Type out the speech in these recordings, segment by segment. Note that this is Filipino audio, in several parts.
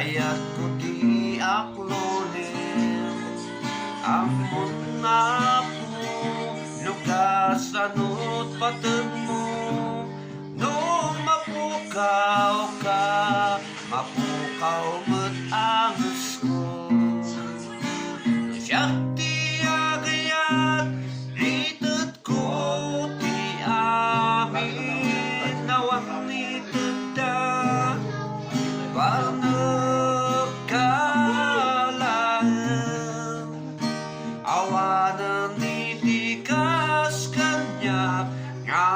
Kaya't kuti aklonin amon nga po nukasanot patag mo no mapukaw ka mapukaw mo't angas ko Shakti agayat ritet ko ti amin nawang niteda panagkalaan awanan nitikas kanya nga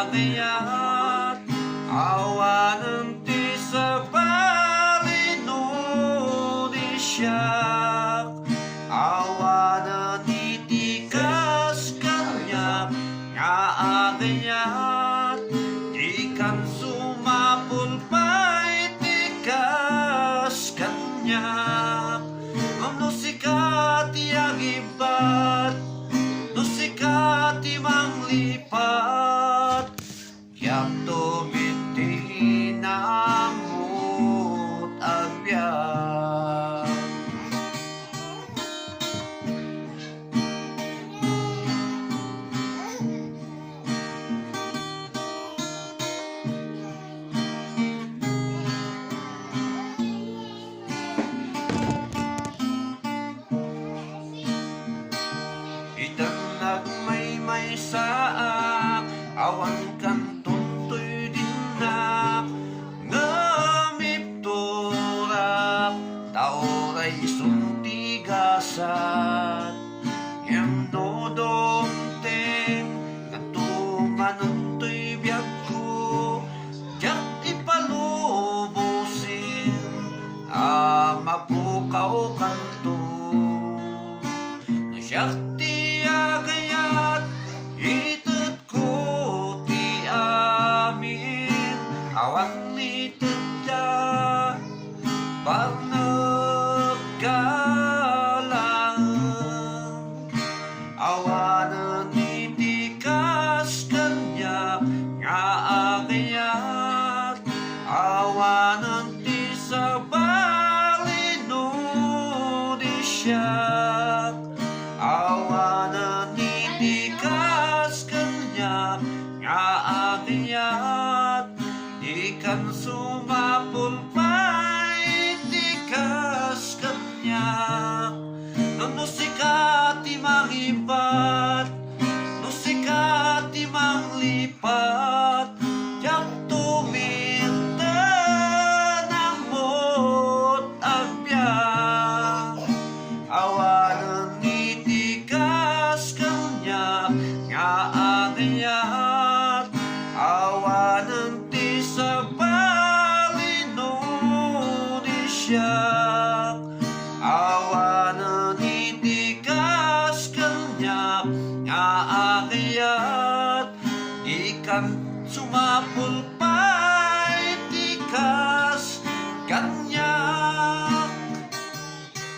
agayat awanan ti sa balino di siyak awanan nitikas kanya nga agayat di kan sumapul pa'y tikas kanya no sikati ang ibat no sikati manglipat yak tumiti namut agbyat itang nagmaymay saak awan kan tuntoy dinak ngamip turak tauray suntigasat yang nodong teng natumanuntoy biyag ko jak ipalubusin mapukaw kanto Shakti agayat itet ko ti amin awan niteda panagkalaan awanan nitikas kanya nga agayat awanan ti sa balino di siyak awanan nitikas kanya nga agayat di kan sumapul pa'y tikas kanya no sikati mangibat no sikati manglipat jak tuminta ng mot agbyat awanan nitikas kanya nga agayat awanan ti sa balino di siya